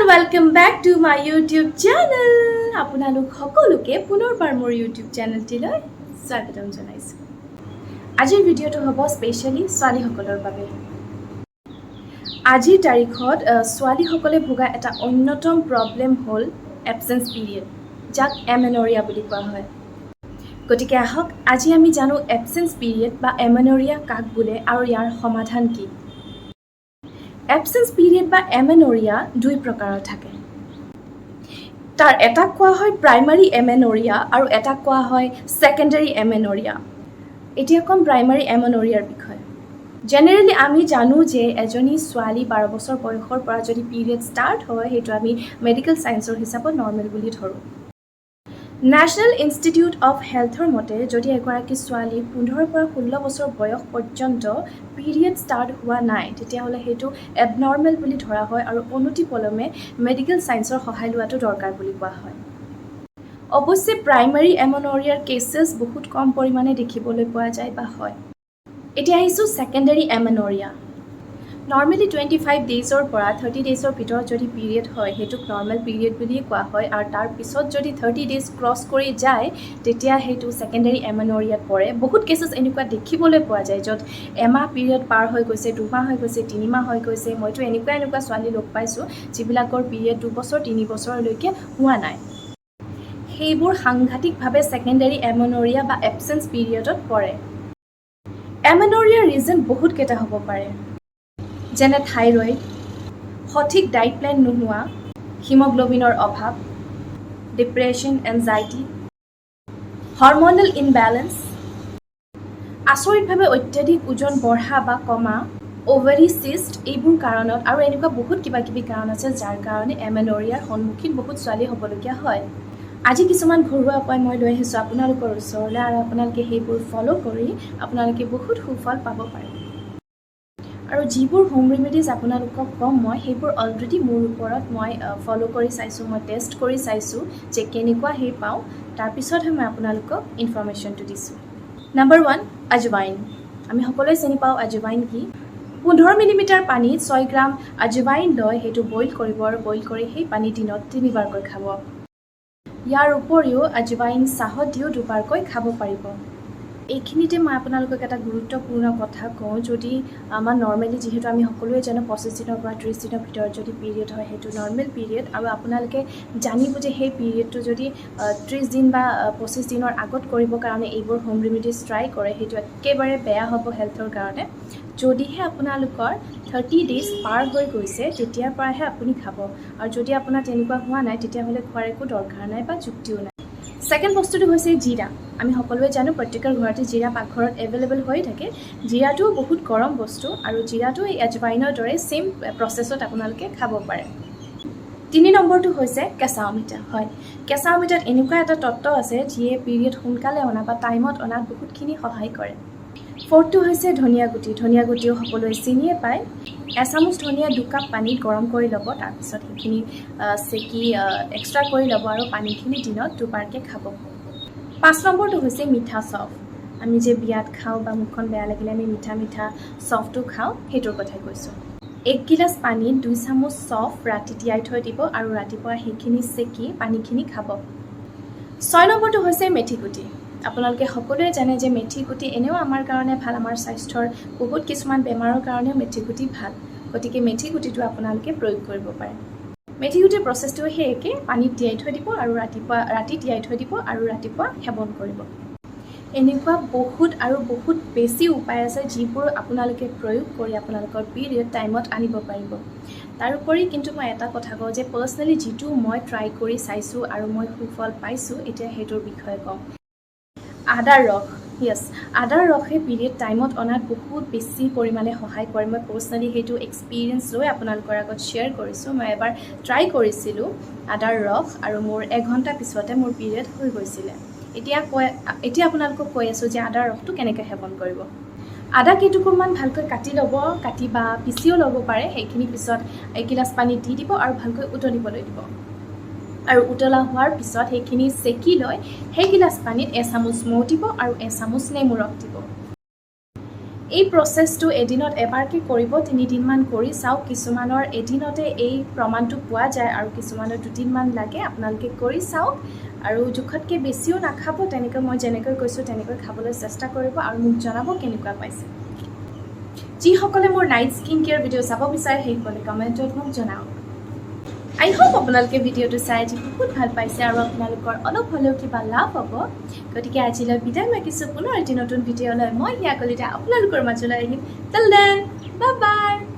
welcome back to my YouTube channel. আপোনালোক সকলোকে পুনৰবাৰ মোৰ YouTube চেনেলটিলৈ স্বাগতম জনাইছো। আজিৰ ভিডিঅ'টো হ'ব স্পেশালি ছোৱালীসকলৰ বাবে। আজিৰ তাৰিখত ছোৱালীসকলে ভোগা এটা অন্যতম প্ৰবলেম হ'ল এবসেন্স পিৰিয়ড, যাক এমেনৰিয়া বুলি কোৱা হয়। গতিকে আহক আজি আমি জানো এবসেন্স পিৰিয়ড বা এমেনৰিয়া কাক বোলে আৰু ইয়াৰ সমাধান কি। এবসেন্স পিৰিয়ড বা এমেনৰিয়া দুই প্ৰকাৰৰ থাকে। তাৰ এটা কোৱা হয় প্ৰাইমাৰী এমেনৰিয়া আৰু এটা কোৱা হয় সেকেন্ডাৰী এমেনৰিয়া। এতিয়া কম প্ৰাইমাৰী এমেনৰিয়াৰ বিষয়ে। জেনেৰেলি আমি জানো যে এজনী ছোৱালী 12 বছৰ বয়সৰ পৰা যদি পিৰিয়ড ষ্টাৰ্ট হয় সেইটো আমি মেডিকেল সায়েন্সৰ হিচাপত নৰ্মেল বুলি ধৰোঁ। নেশ্যনেল ইনষ্টিটিউট অফ হেল্থৰ মতে যদি এগৰাকী ছোৱালী 15 পৰা 16 বছৰ বয়স পৰ্যন্ত পিৰিয়ড ষ্টাৰ্ট হোৱা নাই তেতিয়াহ'লে সেইটো এবনৰ্মেল বুলি ধৰা হয় আৰু অনতিপলমে মেডিকেল সায়েন্সৰ সহায় লোৱাটো দৰকাৰ বুলি কোৱা হয়। অৱশ্যে প্ৰাইমাৰী এমেনৰিয়াৰ কেছেছ বহুত কম পৰিমাণে দেখিবলৈ পোৱা যায় বা হয়। এতিয়া আহিছোঁ সেকেন্ডাৰী এমেনৰিয়া। নৰ্মেলি 25 ডেইজৰ পৰা 30 ডেইজৰ ভিতৰত যদি পিৰিয়ড হয় সেইটোক নৰ্মেল পিৰিয়ড বুলিয়ে কোৱা হয় আৰু তাৰ পিছত যদি 30 ডেইজ ক্ৰছ কৰি যায় তেতিয়া সেইটো সেকেন্ডাৰী এমেনৰিয়াত পৰে। বহুত কেছেছ এনেকুৱা দেখিবলৈ পোৱা যায় য'ত এমাহ পিৰিয়ড পাৰ হৈ গৈছে, 2 মাহ হৈ গৈছে, 3 মাহ হৈ গৈছে। মইতো এনেকুৱা ছোৱালী লগ পাইছোঁ যিবিলাকৰ পিৰিয়ড 2 বছৰ 3 বছৰলৈকে হোৱা নাই। সেইবোৰ সাংঘাতিকভাৱে সেকেন্ডাৰী এমেনৰিয়া বা এবসেন্স পিৰিয়ডত পৰে। এমেনৰিয়াৰ ৰিজন বহুত কেইটা হ'ব পাৰে, যেনে থাইৰয়েড, সঠিক ডায়েট প্লেন নোহোৱা, হিমোগ্লোবিনৰ অভাৱ, ডিপ্ৰেশ্যন, এনজাইটি, হৰম'নেল ইনবেলেন্স, আচৰিতভাৱে অত্যাধিক ওজন বঢ়া বা কমা, অভাৰী চিষ্ট, এইবোৰ কাৰণত আৰু এনেকুৱা বহুত কিবা কাৰণ আছে যাৰ কাৰণে এমেনৰিয়াৰ সন্মুখীন বহুত ছোৱালী হ'বলগীয়া হয়। আজি কিছুমান ঘৰুৱা উপায় মই লৈ আহিছোঁ আপোনালোকৰ ওচৰলৈ আৰু আপোনালোকে সেইবোৰ ফ'ল' কৰি আপোনালোকে বহুত সুফল পাব পাৰে। আৰু যিবোৰ হোম ৰেমেডিজ আপোনালোকক ক'ম মই সেইবোৰ অলৰেডি মোৰ ওপৰত মই ফ'ল' কৰি চাইছোঁ, মই টেষ্ট কৰি চাইছোঁ যে কেনেকুৱা সেই পাওঁ, তাৰপিছতহে মই আপোনালোকক ইনফৰ্মেশ্যনটো দিছোঁ। নম্বৰ 1, আজৱাইন। আমি সকলোৱে চিনি পাওঁ আজৱাইন কি। 15 মিলিমিটাৰ পানীত 6 গ্ৰাম আজৱাইন লৈ সেইটো বইল কৰিব আৰু বইল কৰি সেই পানী দিনত 3 বাৰকৈ খাব। ইয়াৰ উপৰিও আজৱাইন চাহত দিও 2 বাৰকৈ খাব পাৰিব। এইখিনিতে মই আপোনালোকক এটা গুৰুত্বপূৰ্ণ কথা কওঁ, যদি আমাৰ নৰ্মেলি যিহেতু আমি সকলোৱে জানো 25 দিনৰ পৰা 30 দিনৰ ভিতৰত যদি পিৰিয়ড হয় সেইটো নৰ্মেল পিৰিয়ড আৰু আপোনালোকে জানিব যে সেই পিৰিয়ডটো যদি 30 দিন বা 25 দিনৰ আগত কৰিবৰ কাৰণে এইবোৰ হোম ৰেমেডিজ ট্ৰাই কৰে সেইটো একেবাৰে বেয়া হ'ব হেল্থৰ কাৰণে। যদিহে আপোনালোকৰ 30 ডেইজ পাৰ হৈ গৈছে তেতিয়াৰ পৰাহে আপুনি খাব আৰু যদি আপোনাৰ তেনেকুৱা হোৱা নাই তেতিয়াহ'লে খোৱাৰ একো দৰকাৰ নাই বা যুক্তিও নাই। ছেকেণ্ড বস্তুটো হৈছে জিৰা। আমি সকলোৱে জানো প্ৰত্যেকৰ ঘৰতে জিৰা পাকঘৰত এভেইলেবল হৈ থাকে। জিৰাটোও বহুত গৰম বস্তু আৰু জিৰাটো এই আজৱাইনৰ দৰে ছেইম প্ৰচেছত আপোনালোকে খাব পাৰে। 3 নম্বৰটো হৈছে কেঁচা অমিতা। হয়, কেঁচা অমিতাত এনেকুৱা এটা তত্ত্ব আছে যিয়ে পিৰিয়ড সোনকালে অনা বা টাইমত অনাত বহুতখিনি সহায় কৰে। 4টো হৈছে ধনিয়া গুটি। ধনিয়া গুটিও সকলোৱে চিনিয়ে পায়। এচামুচ ধনিয়া 2 কাপ পানীত গৰম কৰি ল'ব, তাৰপিছত সেইখিনি চেকি এক্সট্ৰা কৰি ল'ব আৰু পানীখিনি দিনত 2 বাৰকৈ খাব। 5 নম্বৰটো হৈছে মিঠা চফ। আমি যে বিয়াত খাওঁ বা মুখখন বেয়া লাগিলে আমি মিঠা চফটো খাওঁ, সেইটোৰ কথাই কৈছোঁ। 1 গিলাচ পানীত 2 চামুচ চফ ৰাতি তিয়াই থৈ দিব আৰু ৰাতিপুৱা সেইখিনি চেকি পানীখিনি খাব। 6 নম্বৰটো হৈছে মেথি গুটি। আপোনালোকে সকলোৱে জানে যে মেথি গুটি এনেও আমাৰ কাৰণে ভাল, আমাৰ স্বাস্থ্যৰ বহুত কিছুমান বেমাৰৰ কাৰণেও মেথি গুটি ভাল। গতিকে মেথি গুটিটো আপোনালোকে প্ৰয়োগ কৰিব পাৰে। মেথি গুটিৰ প্ৰচেছটো সেই একে, পানীত তিয়াই থৈ দিব আৰু ৰাতি তিয়াই থৈ দিব আৰু ৰাতিপুৱা সেৱন কৰিব। এনেকুৱা বহুত বেছি উপায় আছে যিবোৰ আপোনালোকে প্ৰয়োগ কৰি আপোনালোকৰ পিৰিয়ড টাইমত আনিব পাৰিব। তাৰোপৰি কিন্তু মই এটা কথা কওঁ যে পাৰ্চনেলি যিটো মই ট্ৰাই কৰি চাইছোঁ আৰু মই সুফল পাইছোঁ এতিয়া সেইটোৰ বিষয়ে কওঁ। আদাৰ ৰস। য়েছ, আদাৰ ৰসে পিৰিয়ড টাইমত অনাত বহুত বেছি পৰিমাণে সহায় কৰে। মই পাৰ্চনেলি সেইটো এক্সপিৰিয়েঞ্চ লৈ আপোনালোকৰ আগত শ্বেয়াৰ কৰিছোঁ। মই এবাৰ ট্ৰাই কৰিছিলোঁ আদাৰ ৰস আৰু মোৰ 1 ঘণ্টা পিছতে মোৰ পিৰিয়ড হৈ গৈছিলে। এতিয়া আপোনালোকক কৈ আছোঁ যে আদাৰ ৰসটো কেনেকৈ সেৱন কৰিব। আদা কেইটুকুৰমান ভালকৈ কাটি ল'ব, কাটি বা পিচিও ল'ব পাৰে। সেইখিনি পিছত 1 গিলাচ পানীত দি দিব আৰু ভালকৈ উতলিবলৈ দিব আৰু উতলা হোৱাৰ পিছত সেইখিনি চেকি লৈ সেই গিলাচ পানীত 1 চামুচ মৌ দিব আৰু 1 চামুচ নেমু ৰস দিব। এই প্ৰচেছটো এদিনত এবাৰকৈ কৰিব 3 দিনমান কৰি চাওক কিছুমানৰ এদিনতে এই প্ৰমাণটো পোৱা যায় আৰু কিছুমানৰ 2 দিনমান লাগে আপোনালোকে কৰি চাওক আৰু জোখতকৈ বেছিও নাখাব তেনেকৈ মই যেনেকৈ কৈছোঁ তেনেকৈ খাবলৈ চেষ্টা কৰিব আৰু মোক জনাব কেনেকুৱা পাইছে যিসকলে মোৰ নাইট স্কিন কেয়াৰ ভিডিঅ' চাব বিচাৰে সেইসকলে কমেণ্টত মোক জনাওক আই হোপ আপোনালোকে ভিডিঅ'টো চাই আজি বহুত ভাল পাইছে আৰু আপোনালোকৰ অলপ হ'লেও কিবা লাভ হ'ব গতিকে আজিলৈ বিদায় মাগিছোঁ পুনৰ এটি নতুন ভিডিঅ'লৈ মই হিয়া কলিতা আপোনালোকৰ মাজলৈ আহিম টিল দেন বাই বাই